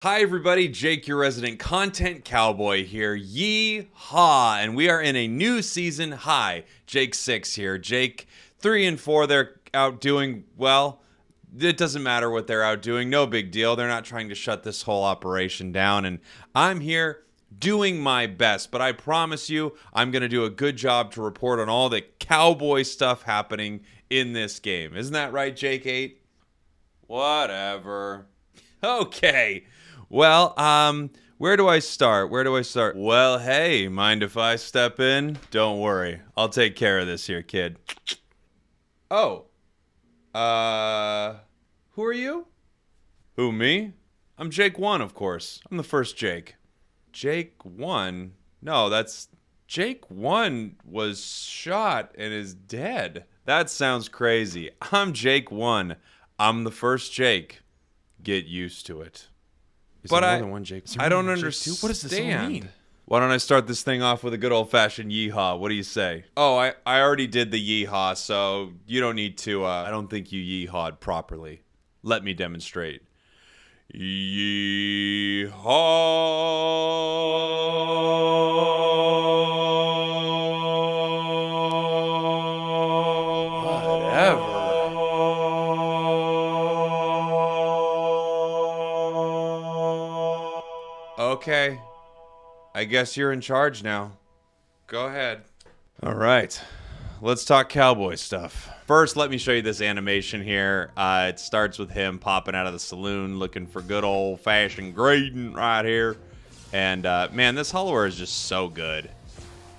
Hi everybody, Jake, your resident content cowboy here, Yeehaw, and we are in a new season. Hi, Jake 6 here. Jake 3 and 4, they're out doing, well, it doesn't matter what they're out doing, no big deal. They're not trying to shut this whole operation down, and I'm here doing my best, but I promise you, I'm going to do a good job to report on all the cowboy stuff happening in this game. Isn't that right, Jake 8? Whatever. Okay. Well, where do I start? Well, hey, mind if I step in? Don't worry. I'll take care of this here, kid. Oh. Who are you? Who, me? I'm Jake 1, of course. I'm the first Jake. Jake 1? No, that's... Jake 1 was shot and is dead. That sounds crazy. I'm Jake 1. I'm the first Jake. Get used to it. But I don't understand. What does this all mean? Why don't I start this thing off with a good old-fashioned yeehaw? What do you say? Oh, I already did the yeehaw, so you don't need to, I don't think you yeehawed properly. Let me demonstrate. Yeehaw! Whatever. Okay, I guess you're in charge now. Go ahead. All right, let's talk cowboy stuff. First, let me show you this animation here. It starts with him popping out of the saloon looking for good old-fashioned grading right here. And man, this Holowear is just so good.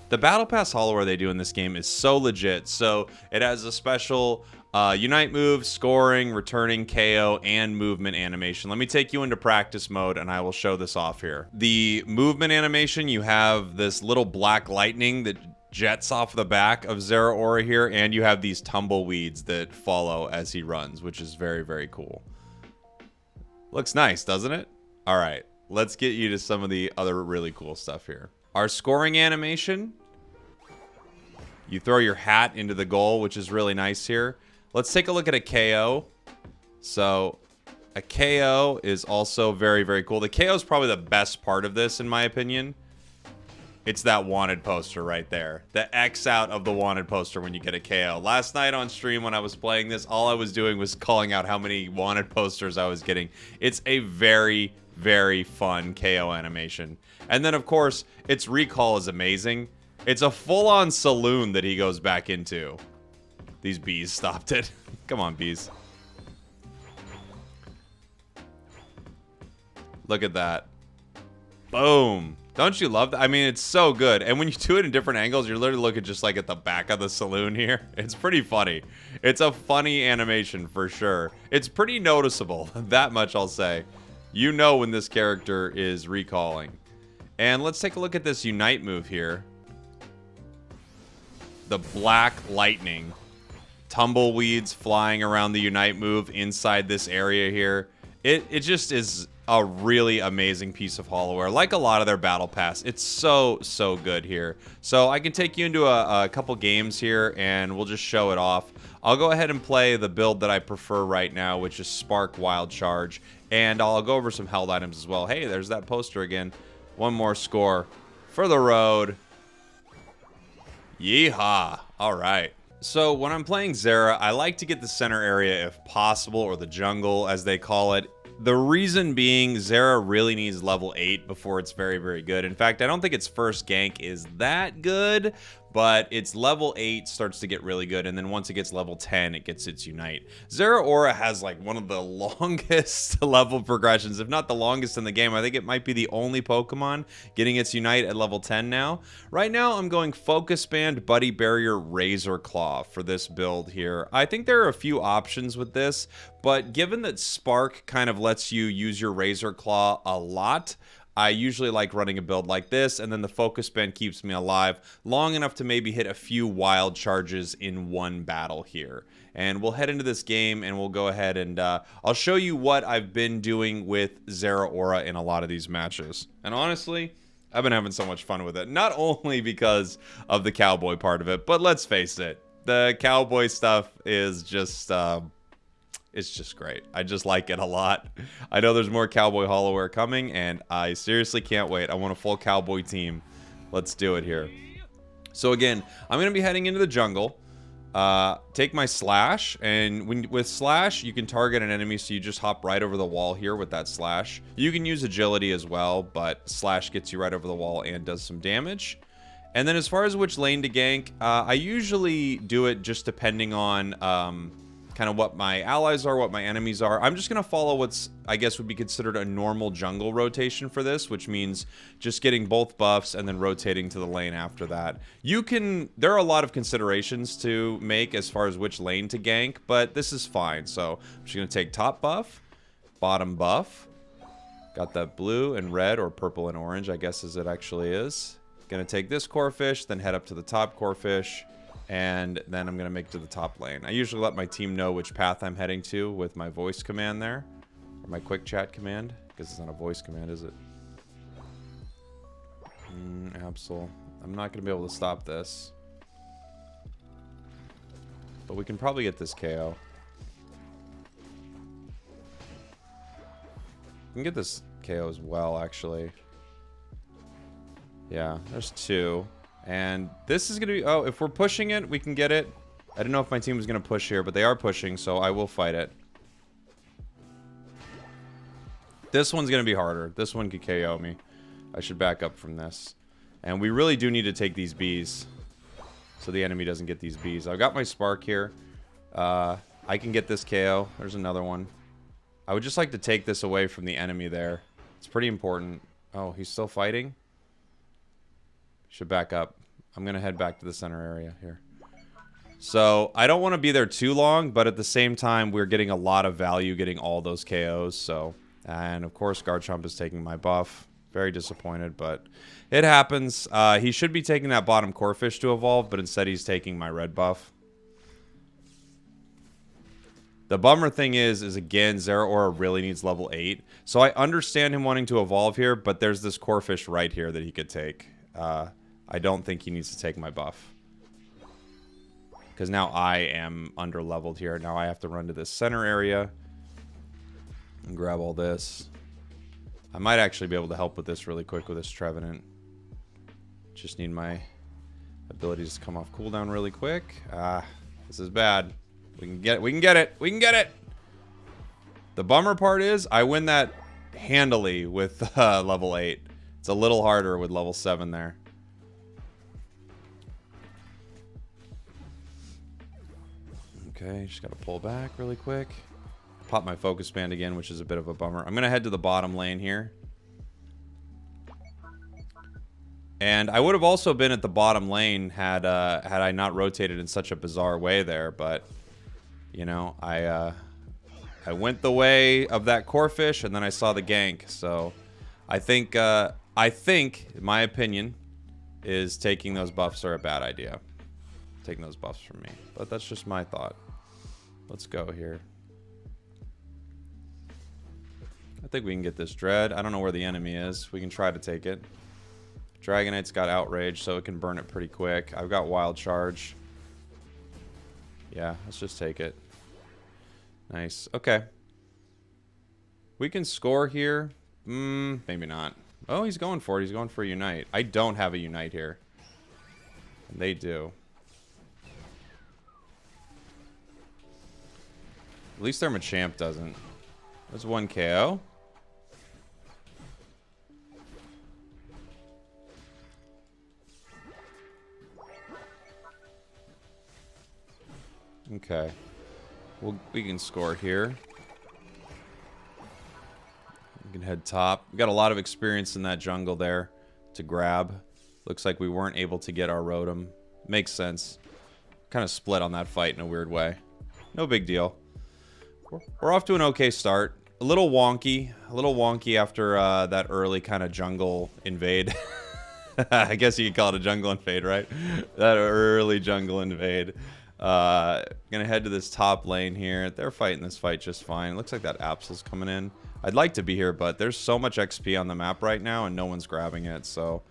The Battle Pass Holowear they do in this game is so legit. So it has a special Unite move, scoring, returning, KO, and movement animation. Let me take you into practice mode and I will show this off here. The movement animation, you have this little black lightning that jets off the back of Zeraora here, and you have these tumbleweeds that follow as he runs, which is very, very cool. Looks nice, doesn't it? All right, let's get you to some of the other really cool stuff here. Our scoring animation, you throw your hat into the goal, which is really nice here. Let's take a look at a KO. So a KO is also very, very cool. The KO is probably the best part of this, in my opinion. It's that wanted poster right there. The X out of the wanted poster when you get a KO. Last night on stream when I was playing this, all I was doing was calling out how many wanted posters I was getting. It's a very, very fun KO animation. And then, of course, its recall is amazing. It's a full-on saloon that he goes back into. These bees stopped it. Come on, bees. Look at that. Boom. Don't you love that? I mean, it's so good. And when you do it in different angles, you're literally looking just like at the back of the saloon here. It's pretty funny. It's a funny animation for sure. It's pretty noticeable. That much I'll say. You know when this character is recalling. And let's take a look at this Unite move here. The black lightning. Tumbleweeds flying around the Unite move inside this area here. It just is a really amazing piece of Holowear. Like a lot of their Battle Pass, it's so good here. So I can take you into a couple games here and we'll just show it off. I'll go ahead and play the build that I prefer right now, which is Spark Wild Charge. And I'll go over some held items as well. Hey, there's that poster again. One more score for the road. Yeehaw. All right. So when I'm playing Zera, I like to get the center area if possible, or the jungle as they call it. The reason being, Zera really needs level 8 before it's very, very good. In fact, I don't think its first gank is that good, but its level 8 starts to get really good, and then once it gets level 10, it gets its Unite. Zeraora has like one of the longest level progressions, if not the longest in the game. I think it might be the only Pokemon getting its Unite at level 10 now. Right now, I'm going Focus Band, Buddy Barrier, Razor Claw for this build here. I think there are a few options with this, but given that Spark kind of lets you use your Razor Claw a lot, I usually like running a build like this, and then the Focus Band keeps me alive long enough to maybe hit a few wild charges in one battle here. And we'll head into this game, and we'll go ahead and I'll show you what I've been doing with Zeraora in a lot of these matches. And honestly, I've been having so much fun with it. Not only because of the cowboy part of it, but let's face it, the cowboy stuff is just It's just great. I just like it a lot. I know there's more Cowboy Holowear coming, and I seriously can't wait. I want a full Cowboy team. Let's do it here. So again, I'm going to be heading into the jungle. Take my slash, and with slash, you can target an enemy, so you just hop right over the wall here with that slash. You can use agility as well, but slash gets you right over the wall and does some damage. And then as far as which lane to gank, I usually do it just depending on kind of what my allies are, what my enemies are. I'm just going to follow what's, I guess, would be considered a normal jungle rotation for this, which means just getting both buffs and then rotating to the lane after that. There are a lot of considerations to make as far as which lane to gank, but this is fine. So I'm just going to take top buff, bottom buff. Got that blue and red, or purple and orange, I guess as it actually is. Gonna take this core fish, then head up to the top core fish, and then I'm gonna make it to the top lane. I usually let my team know which path I'm heading to with my voice command there, or my quick chat command, because it's not a voice command, is it? Absol. I'm not gonna be able to stop this, but we can probably get this KO. We can get this KO as well, actually. Yeah, there's two. And this is going to be... Oh, if we're pushing it, we can get it. I don't know if my team was going to push here, but they are pushing, so I will fight it. This one's going to be harder. This one could KO me. I should back up from this. And we really do need to take these bees, so the enemy doesn't get these bees. I've got my spark here. I can get this KO. There's another one. I would just like to take this away from the enemy there. It's pretty important. Oh, he's still fighting? Should back up. I'm going to head back to the center area here. So, I don't want to be there too long, but at the same time, we're getting a lot of value getting all those KOs. So, and of course, Garchomp is taking my buff. Very disappointed, but it happens. He should be taking that bottom core fish to evolve, but instead he's taking my red buff. The bummer thing is again, Zeraora really needs level 8. So I understand him wanting to evolve here, but there's this core fish right here that he could take. I don't think he needs to take my buff, because now I am under leveled here. Now I have to run to this center area and grab all this. I might actually be able to help with this really quick with this Trevenant. Just need my abilities to come off cooldown really quick. This is bad. We can get it. We can get it. We can get it. The bummer part is I win that handily with level 8. It's a little harder with level 7 there. Okay, just gotta pull back really quick. Pop my focus band again, which is a bit of a bummer. I'm gonna head to the bottom lane here. And I would have also been at the bottom lane had I not rotated in such a bizarre way there, but you know, I went the way of that core fish, and then I saw the gank. So I think in my opinion, is taking those buffs are a bad idea. Taking those buffs from me, but that's just my thought. Let's go here. I think we can get this Dread. I don't know where the enemy is. We can try to take it. Dragonite's got Outrage, so it can burn it pretty quick. I've got Wild Charge. Yeah, let's just take it. Nice. Okay. We can score here. Maybe not. Oh, he's going for it. He's going for a Unite. I don't have a Unite here. And they do. At least their Machamp doesn't. There's one KO. Okay. We can score here. We can head top. We got a lot of experience in that jungle there to grab. Looks like we weren't able to get our Rotom. Makes sense. Kind of split on that fight in a weird way. No big deal. We're off to an okay start. A little wonky after that early kind of jungle invade. I guess you could call it a jungle invade, right? That early jungle invade. Gonna head to this top lane here. They're fighting this fight just fine. Looks like that Absol's coming in. I'd like to be here, but there's so much XP on the map right now, and no one's grabbing it, so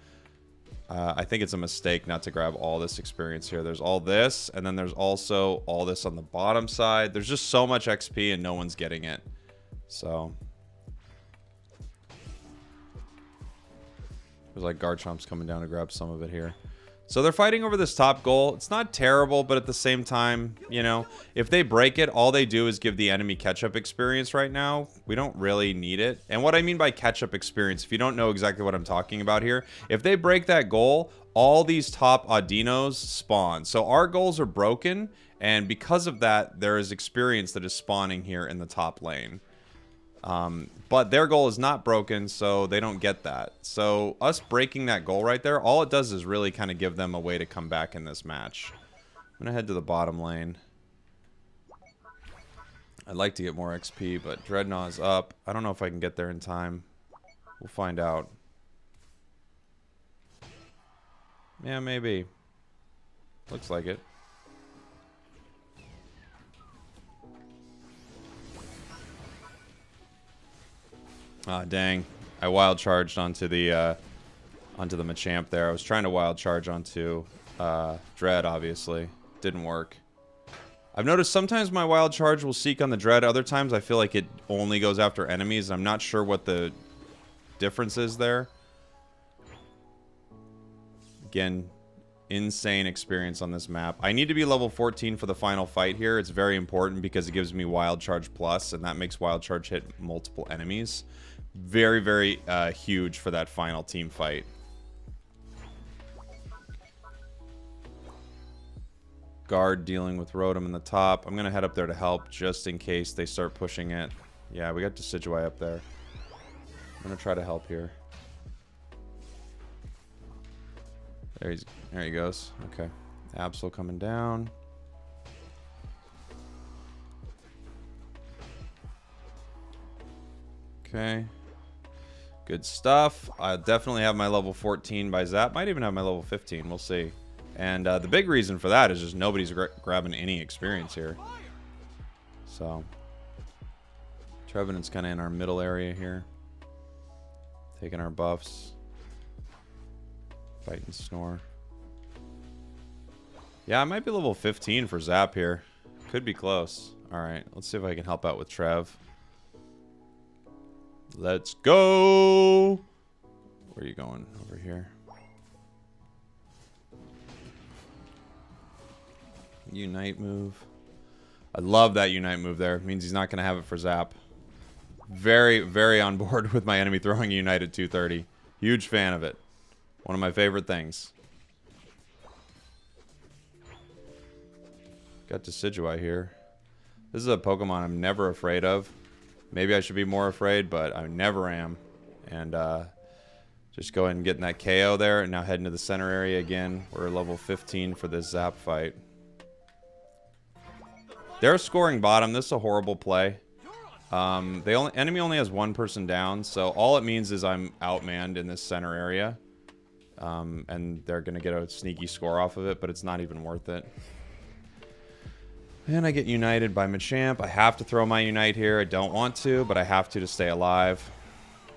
I think it's a mistake not to grab all this experience here. There's all this, and then there's also all this on the bottom side. There's just so much XP and no one's getting it. So there's like Garchomp's coming down to grab some of it here. So they're fighting over this top goal. It's not terrible, but at the same time, you know, if they break it, all they do is give the enemy catch-up experience right now. We don't really need it. And what I mean by catch-up experience, if you don't know exactly what I'm talking about here, if they break that goal, all these top Audinos spawn. So our goals are broken, and because of that, there is experience that is spawning here in the top lane. But their goal is not broken, so they don't get that. So us breaking that goal right there, all it does is really kind of give them a way to come back in this match. I'm gonna head to the bottom lane. I'd like to get more XP, but Dreadnought's up. I don't know if I can get there in time. We'll find out. Yeah, maybe. Looks like it. Ah, dang. I wild charged onto the Machamp there. I was trying to wild charge onto Dread, obviously. Didn't work. I've noticed sometimes my wild charge will seek on the Dread. Other times I feel like it only goes after enemies. I'm not sure what the difference is there. Again, insane experience on this map. I need to be level 14 for the final fight here. It's very important because it gives me wild charge plus, and that makes wild charge hit multiple enemies. Very, very huge for that final team fight. Guard dealing with Rotom in the top. I'm going to head up there to help just in case they start pushing it. Yeah, we got Decidueye up there. I'm going to try to help here. There he goes. Okay. Absol coming down. Okay. Good stuff. I definitely have my level 14 by Zap. Might even have my level 15. We'll see. And the big reason for that is just nobody's grabbing any experience here. So Trevenant's kind of in our middle area here. Taking our buffs. Fight and Snore. Yeah, I might be level 15 for Zap here. Could be close. Alright, let's see if I can help out with Trev. Let's go! Where are you going? Over here. Unite move. I love that Unite move there. It means he's not going to have it for Zap. Very, very on board with my enemy throwing Unite at 230. Huge fan of it. One of my favorite things. Got Decidueye here. This is a Pokemon I'm never afraid of. Maybe I should be more afraid, but I never am. And just go ahead and get in that KO there. And now heading to the center area again. We're level 15 for this Zap fight. They're scoring bottom. This is a horrible play. Enemy only has one person down, so all it means is I'm outmanned in this center area. And they're going to get a sneaky score off of it, but it's not even worth it. And I get united by Machamp. I have to throw my Unite here. I don't want to, but I have to stay alive.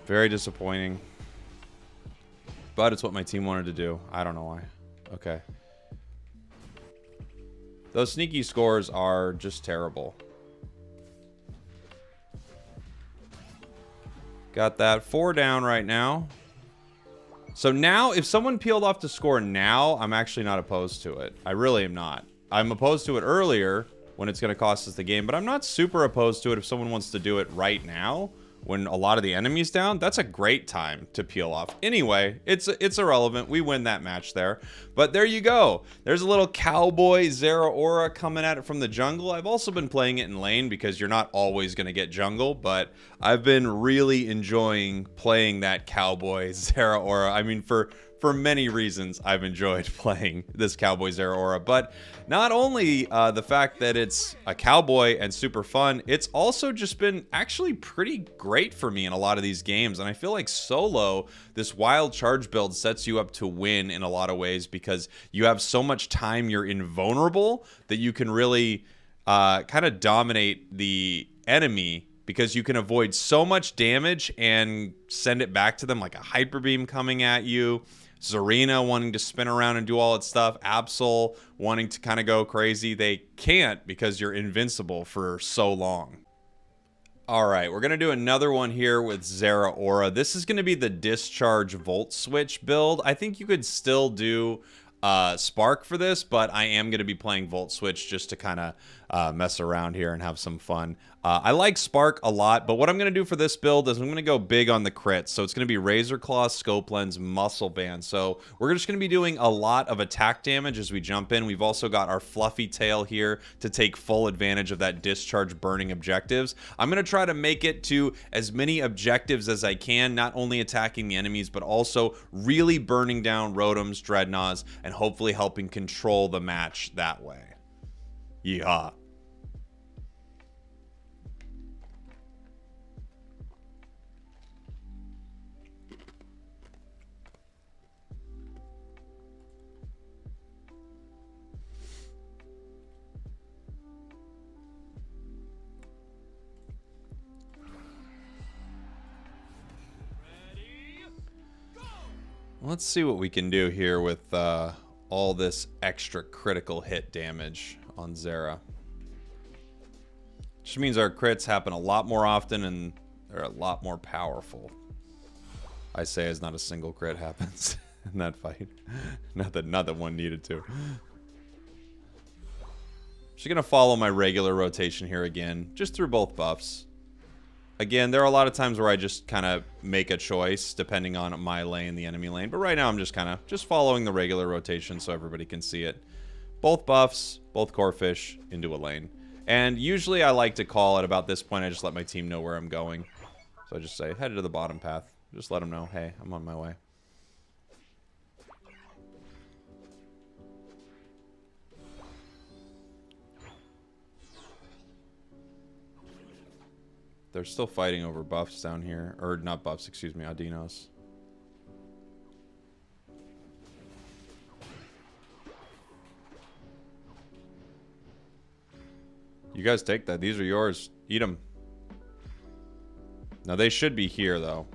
Very disappointing. But it's what my team wanted to do. I don't know why. Okay. Those sneaky scores are just terrible. Got that. 4 down right now. So now, if someone peeled off to score now, I'm actually not opposed to it. I really am not. I'm opposed to it earlier when it's going to cost us the game, but I'm not super opposed to it if someone wants to do it right now when a lot of the enemy's down. That's a great time to peel off. Anyway, it's irrelevant. We win that match there. But there you go. There's a little Cowboy Zeraora coming at it from the jungle. I've also been playing it in lane because you're not always going to get jungle, but I've been really enjoying playing that Cowboy Zeraora. I mean, for many reasons, I've enjoyed playing this Cowboy Zeraora. But not only the fact that it's a cowboy and super fun, it's also just been actually pretty great for me in a lot of these games. And I feel like solo, this wild charge build sets you up to win in a lot of ways because you have so much time, you're invulnerable, that you can really kind of dominate the enemy because you can avoid so much damage and send it back to them, like a Hyper Beam coming at you, Zerina wanting to spin around and do all its stuff, Absol wanting to kind of go crazy. They can't because you're invincible for so long. All right, we're going to do another one here with Zeraora. This is going to be the Discharge Volt Switch build. I think you could still do Spark for this, but I am going to be playing Volt Switch just to kind of mess around here and have some fun. I like Spark a lot, but what I'm going to do for this build is I'm going to go big on the crits. So it's going to be Razor Claw, Scope Lens, Muscle Band. So we're just going to be doing a lot of attack damage as we jump in. We've also got our Fluffy Tail here to take full advantage of that Discharge burning objectives. I'm going to try to make it to as many objectives as I can, not only attacking the enemies, but also really burning down Rotoms, Dreadnoughts, and hopefully helping control the match that way. Yeehaw. Let's see what we can do here with all this extra critical hit damage on Zera. Which means our crits happen a lot more often and they're a lot more powerful. I say as not a single crit happens in that fight. Not that one needed to. Just gonna follow my regular rotation here again, just through both buffs. Again, there are a lot of times where I just kind of make a choice depending on my lane, the enemy lane. But right now I'm just kind of following the regular rotation so everybody can see it. Both buffs, both core fish into a lane. And usually I like to call at about this point. I just let my team know where I'm going. So I just say, headed to the bottom path. Just let them know, hey, I'm on my way. They're still fighting over buffs down here. Or not buffs, excuse me, Adinos. You guys take that. These are yours. Eat them. Now they should be here, though.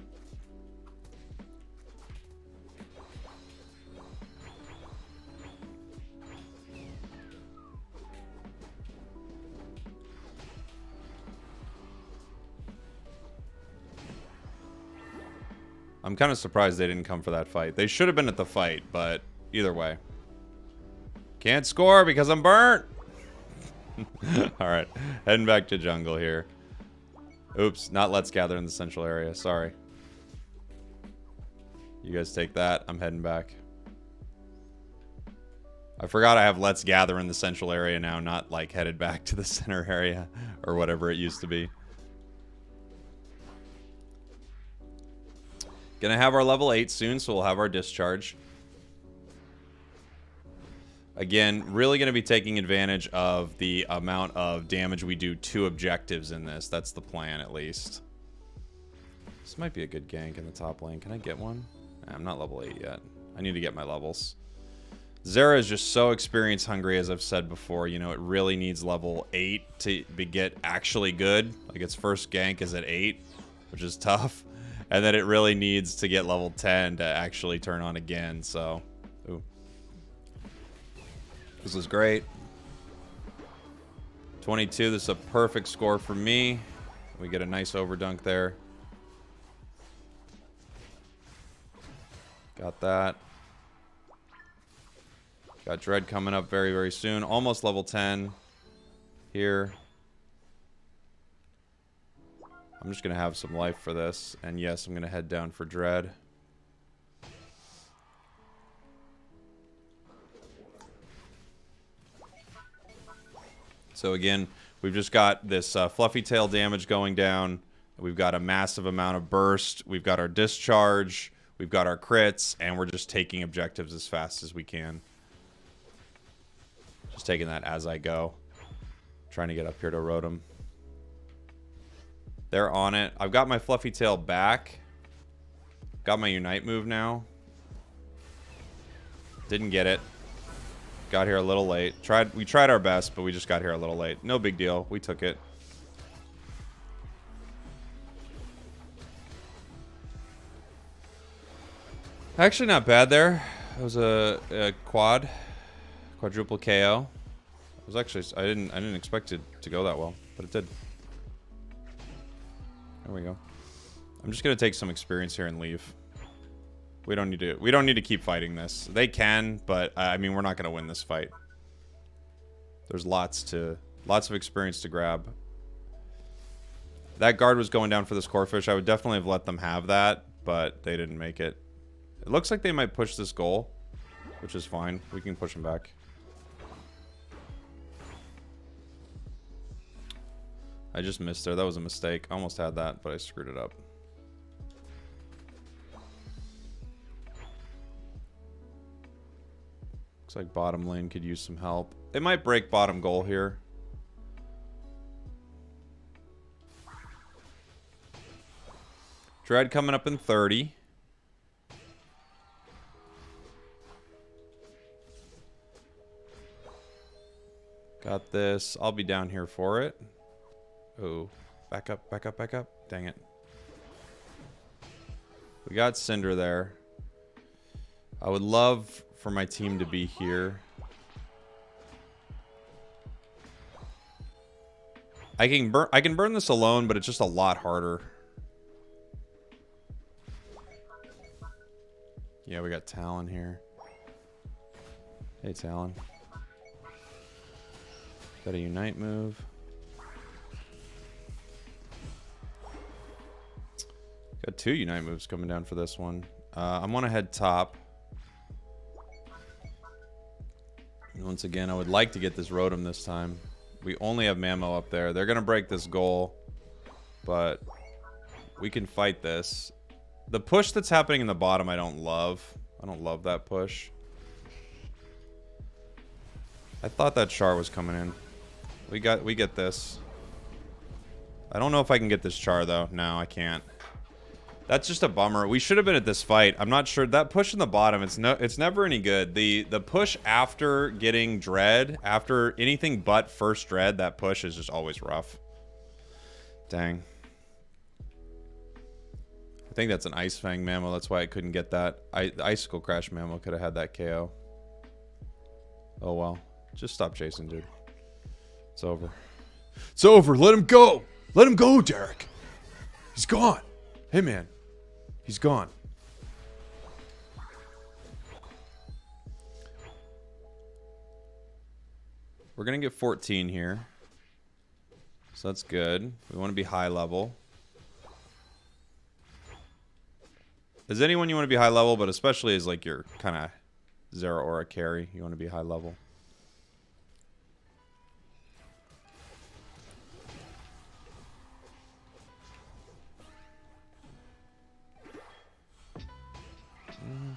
I'm kind of surprised they didn't come for that fight. They should have been at the fight, but either way. Can't score because I'm burnt. Alright, heading back to jungle here. Oops, not let's gather in the central area. Sorry. You guys take that. I'm heading back. I forgot I have let's gather in the central area now, not like headed back to the center area or whatever it used to be. Gonna have our level 8 soon, so we'll have our discharge. Again, really gonna be taking advantage of the amount of damage we do to objectives in this. That's the plan, at least. This might be a good gank in the top lane. Can I get one? I'm not level 8 yet. I need to get my levels. Zera is just so experience hungry, as I've said before. You know, it really needs level 8 to get actually good. Like, its first gank is at 8, which is tough. And then it really needs to get level 10 to actually turn on again, so... Ooh. This is great. 22, this is a perfect score for me. We get a nice overdunk there. Got that. Got Dread coming up very, very soon. Almost level 10 here. I'm just going to have some life for this. And yes, I'm going to head down for Dread. So again, we've just got this Fluffy Tail damage going down. We've got a massive amount of burst. We've got our discharge. We've got our crits. And we're just taking objectives as fast as we can. Just taking that as I go. Trying to get up here to Rotom. They're on it. I've got my Fluffy Tail back. Got my Unite move now. Didn't get it. Got here a little late. We tried our best, but we just got here a little late. No big deal. We took it. Actually, not bad there. It was a quadruple KO. It was actually I didn't expect it to go that well, but it did. There we go. I'm just gonna take some experience here and leave. We don't need to keep fighting this. They can, but I mean we're not gonna win this fight. There's lots of experience to grab. That guard was going down for this core fish. I would definitely have let them have that, but they didn't make it. It looks like they might push this goal, which is fine. We can push them back. I just missed there. That was a mistake. I almost had that, but I screwed it up. Looks like bottom lane could use some help. They might break bottom goal here. Dread coming up in 30. Got this. I'll be down here for it. Oh, back up, back up, back up. Dang it. We got Cinder there. I would love for my team to be here. I can burn this alone, but it's just a lot harder. Yeah, we got Talon here. Hey, Talon. Got a Unite move. Got 2 Unite moves coming down for this one. I'm gonna head top. And once again, I would like to get this Rotom this time. We only have Mamo up there. They're gonna break this goal, but we can fight this. The push that's happening in the bottom, I don't love. I don't love that push. I thought that Char was coming in. We get this. I don't know if I can get this Char though. No, I can't. That's just a bummer. We should have been at this fight. I'm not sure. That push in the bottom, it's never any good. The push after getting Dread, after anything but first Dread, that push is just always rough. Dang. I think that's an Ice Fang Mammo. That's why I couldn't get that. Icicle Crash Mammo could have had that KO. Oh well. Just stop chasing, dude. It's over. It's over. Let him go. Let him go, Derek. He's gone. Hey, man. He's gone. We're going to get 14 here. So that's good. We want to be high level. As anyone you want to be high level, but especially as like your kind of Zeraora carry, you want to be high level.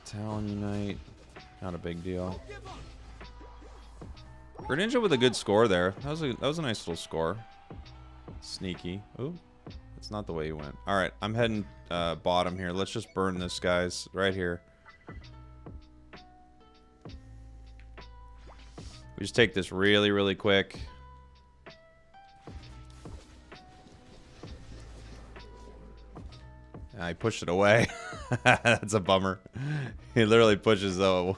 Talon Unite. Not a big deal. Greninja with a good score there. That was a nice little score. Sneaky. Ooh. That's not the way he went. Alright, I'm heading bottom here. Let's just burn this, guys. Right here. We just take this really, really quick. I pushed it away. That's a bummer. He literally pushes Sylveon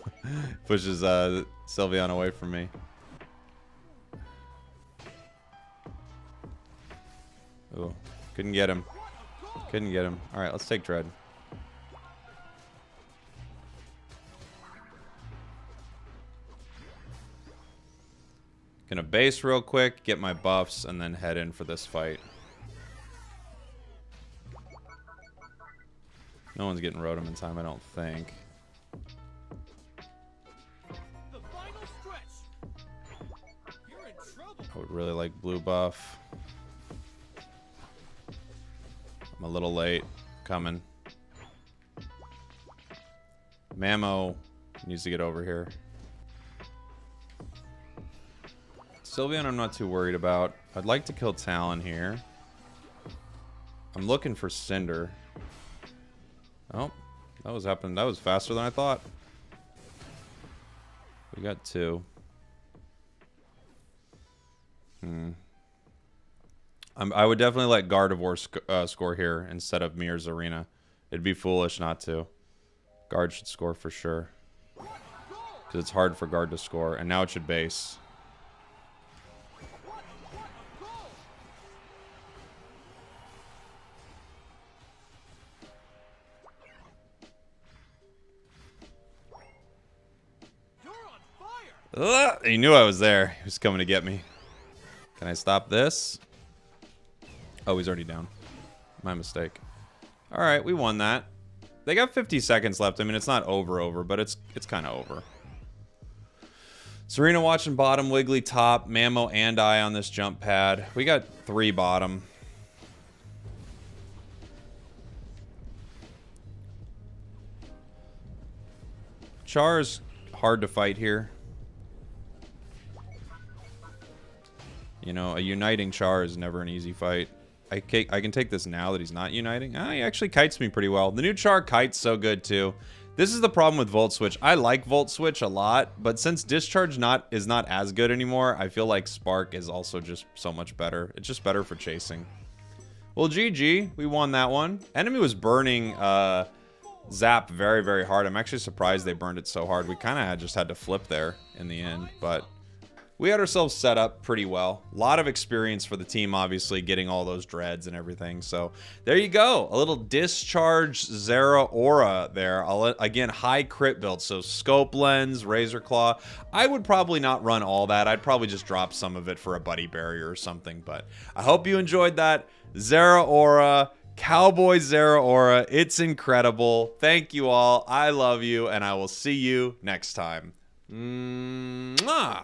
away from me. Oh, couldn't get him. Couldn't get him. All right, let's take Dread. Gonna base real quick, get my buffs, and then head in for this fight. No one's getting Rotom in time, I don't think. I would really like blue buff. I'm a little late. Coming. Mamo needs to get over here. Sylveon I'm not too worried about. I'd like to kill Talon here. I'm looking for Cinder. Oh, that was happening. That was faster than I thought. We got 2. I would definitely let Gardevoir score here instead of me or Zarina. It'd be foolish not to. Guard should score for sure. Because it's hard for guard to score. And now it should base. Ugh, he knew I was there. He was coming to get me. Can I stop this? Oh, he's already down. My mistake. All right, we won that. They got 50 seconds left. I mean, it's not over, but it's kind of over. Serena watching bottom, Wiggly top, Mamo and I on this jump pad. We got 3 bottom. Char's hard to fight here. You know, a uniting Char is never an easy fight. I can take this now that he's not uniting. Ah, he actually kites me pretty well. The new Char kites so good too. This is the problem with Volt Switch. I like Volt Switch a lot, but since Discharge is not as good anymore, I feel like Spark is also just so much better. It's just better for chasing. Well, GG. We won that one. Enemy was burning Zap very, very hard. I'm actually surprised they burned it so hard. We kind of just had to flip there in the end, but we had ourselves set up pretty well. A lot of experience for the team, obviously, getting all those dreads and everything. So there you go. A little Discharge Zeraora there. Again, high crit build. So Scope Lens, Razor Claw. I would probably not run all that. I'd probably just drop some of it for a Buddy Barrier or something. But I hope you enjoyed that. Zeraora, Cowboy Zeraora. It's incredible. Thank you all. I love you, and I will see you next time. Mwah!